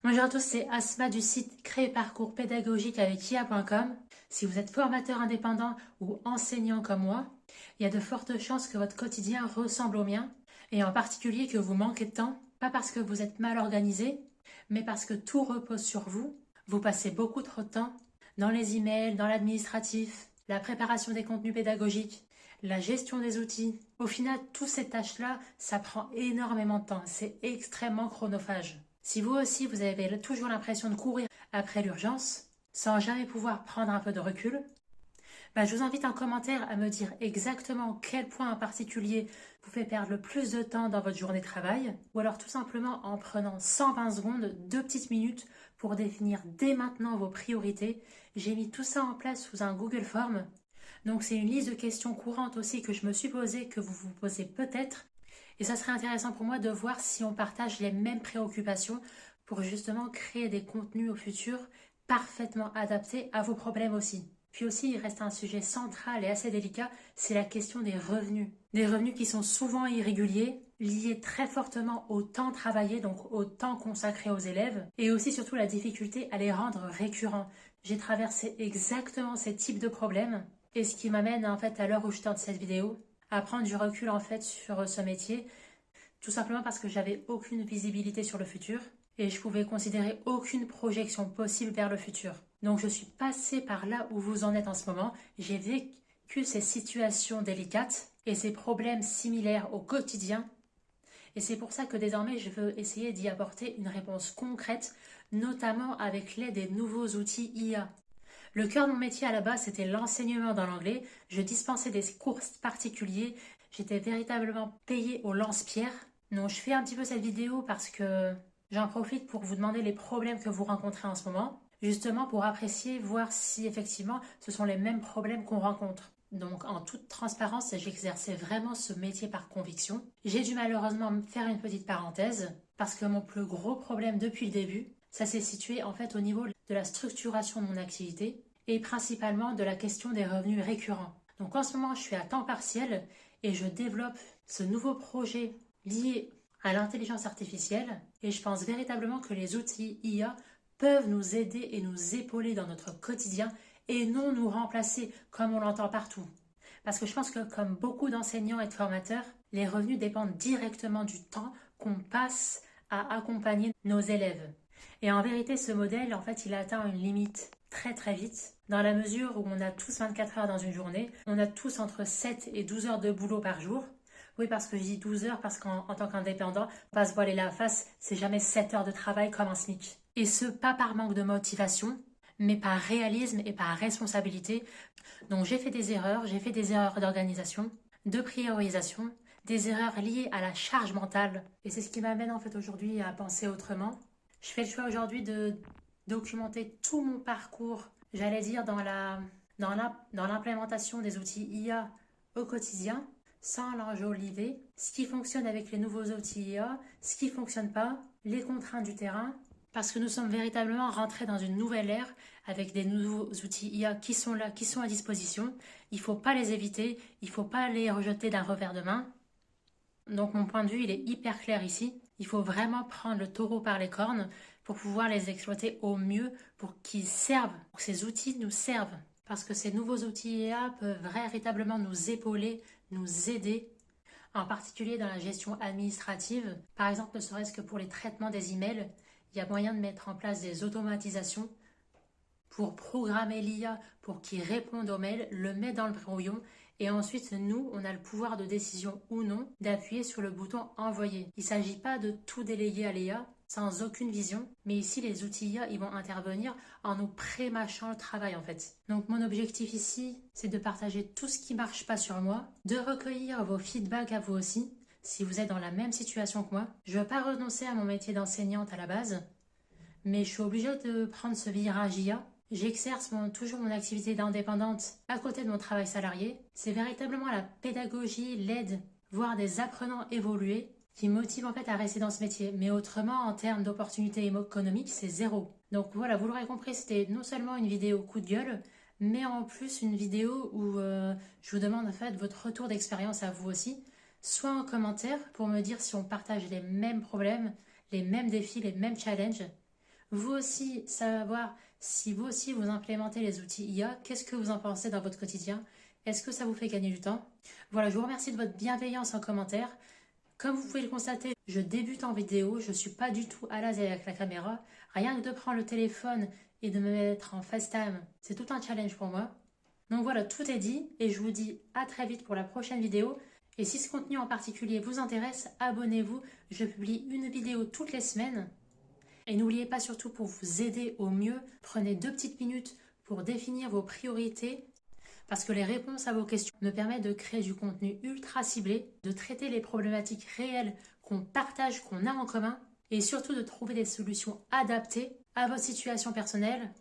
Bonjour à tous, c'est Asma du site Créer Parcours Pédagogique avec IA.com. Si vous êtes formateur indépendant ou enseignant comme moi, il y a de fortes chances que votre quotidien ressemble au mien, et en particulier que vous manquez de temps, pas parce que vous êtes mal organisé, mais parce que tout repose sur vous. Vous passez beaucoup trop de temps dans les emails, dans l'administratif, la préparation des contenus pédagogiques, la gestion des outils. Au final, toutes ces tâches-là, ça prend énormément de temps. C'est extrêmement chronophage. Si vous aussi, vous avez toujours l'impression de courir après l'urgence, sans jamais pouvoir prendre un peu de recul, je vous invite en commentaire à me dire exactement quel point en particulier vous fait perdre le plus de temps dans votre journée de travail, ou alors tout simplement en prenant 120 secondes, 2 petites minutes pour définir dès maintenant vos priorités. J'ai mis tout ça en place sous un Google Form. Donc c'est une liste de questions courantes aussi que je me suis posée, que vous vous posez peut-être. Et ça serait intéressant pour moi de voir si on partage les mêmes préoccupations pour justement créer des contenus au futur parfaitement adaptés à vos problèmes aussi. Puis aussi, il reste un sujet central et assez délicat, c'est la question des revenus. Des revenus qui sont souvent irréguliers, liés très fortement au temps travaillé, donc au temps consacré aux élèves, et aussi surtout la difficulté à les rendre récurrents. J'ai traversé exactement ces types de problèmes, et ce qui m'amène en fait à l'heure où je tente cette vidéo, à prendre du recul en fait sur ce métier, tout simplement parce que j'avais aucune visibilité sur le futur et je pouvais considérer aucune projection possible vers le futur. Donc je suis passée par là où vous en êtes en ce moment, j'ai vécu ces situations délicates et ces problèmes similaires au quotidien, et c'est pour ça que désormais je veux essayer d'y apporter une réponse concrète, notamment avec l'aide des nouveaux outils IA. Le cœur de mon métier à la base, c'était l'enseignement dans l'anglais. Je dispensais des cours particuliers. J'étais véritablement payée au lance-pierre. Donc, je fais un petit peu cette vidéo parce que j'en profite pour vous demander les problèmes que vous rencontrez en ce moment. Justement, pour apprécier, voir si effectivement ce sont les mêmes problèmes qu'on rencontre. Donc, en toute transparence, j'exerçais vraiment ce métier par conviction. J'ai dû malheureusement faire une petite parenthèse parce que mon plus gros problème depuis le début, ça s'est situé en fait au niveau de la structuration de mon activité et principalement de la question des revenus récurrents. Donc en ce moment, je suis à temps partiel et je développe ce nouveau projet lié à l'intelligence artificielle et je pense véritablement que les outils IA peuvent nous aider et nous épauler dans notre quotidien et non nous remplacer comme on l'entend partout. Parce que je pense que comme beaucoup d'enseignants et de formateurs, les revenus dépendent directement du temps qu'on passe à accompagner nos élèves. Et en vérité, ce modèle, en fait, il atteint une limite très très vite, dans la mesure où on a tous 24 heures dans une journée, on a tous entre 7 et 12 heures de boulot par jour. Oui, parce que je dis 12 heures, parce qu'en tant qu'indépendant, on va se voiler la face, c'est jamais 7 heures de travail comme un SMIC. Et ce, pas par manque de motivation, mais par réalisme et par responsabilité. Donc j'ai fait des erreurs d'organisation, de priorisation, des erreurs liées à la charge mentale. Et c'est ce qui m'amène en fait aujourd'hui à penser autrement. Je fais le choix aujourd'hui de documenter tout mon parcours, j'allais dire dans l'implémentation des outils IA au quotidien, sans l'enjoliver, ce qui fonctionne avec les nouveaux outils IA, ce qui ne fonctionne pas, les contraintes du terrain, parce que nous sommes véritablement rentrés dans une nouvelle ère avec des nouveaux outils IA qui sont là, qui sont à disposition. Il ne faut pas les éviter, il ne faut pas les rejeter d'un revers de main. Donc mon point de vue, il est hyper clair ici. Il faut vraiment prendre le taureau par les cornes pour pouvoir les exploiter au mieux, pour qu'ils servent, pour que ces outils nous servent. Parce que ces nouveaux outils IA peuvent véritablement nous épauler, nous aider, en particulier dans la gestion administrative. Par exemple, ne serait-ce que pour les traitements des emails, il y a moyen de mettre en place des automatisations pour programmer l'IA pour qu'il réponde aux mails, le met dans le brouillon et ensuite nous, on a le pouvoir de décision ou non d'appuyer sur le bouton envoyer. Il ne s'agit pas de tout déléguer à l'IA sans aucune vision, mais ici les outils IA ils vont intervenir en nous pré-mâchant le travail en fait. Donc mon objectif ici, c'est de partager tout ce qui ne marche pas sur moi, de recueillir vos feedbacks à vous aussi, si vous êtes dans la même situation que moi. Je ne veux pas renoncer à mon métier d'enseignante à la base, mais je suis obligée de prendre ce virage IA. J'exerce toujours mon activité d'indépendante à côté de mon travail salarié. C'est véritablement la pédagogie, l'aide, voire des apprenants évolués qui motivent en fait à rester dans ce métier. Mais autrement, en termes d'opportunités économiques, c'est zéro. Donc voilà, vous l'aurez compris, c'était non seulement une vidéo coup de gueule, mais en plus une vidéo où je vous demande en fait votre retour d'expérience à vous aussi, soit en commentaire pour me dire si on partage les mêmes problèmes, les mêmes défis, les mêmes challenges, vous aussi savoir si vous aussi vous implémentez les outils IA, qu'est-ce que vous en pensez dans votre quotidien? Est-ce que ça vous fait gagner du temps? Voilà, je vous remercie de votre bienveillance en commentaire. Comme vous pouvez le constater, je débute en vidéo, je ne suis pas du tout à l'aise avec la caméra. Rien que de prendre le téléphone et de me mettre en FaceTime, c'est tout un challenge pour moi. Donc voilà, tout est dit et je vous dis à très vite pour la prochaine vidéo. Et si ce contenu en particulier vous intéresse, abonnez-vous. Je publie une vidéo toutes les semaines. Et n'oubliez pas surtout pour vous aider au mieux, prenez 2 petites minutes pour définir vos priorités parce que les réponses à vos questions me permettent de créer du contenu ultra ciblé, de traiter les problématiques réelles qu'on partage, qu'on a en commun et surtout de trouver des solutions adaptées à votre situation personnelle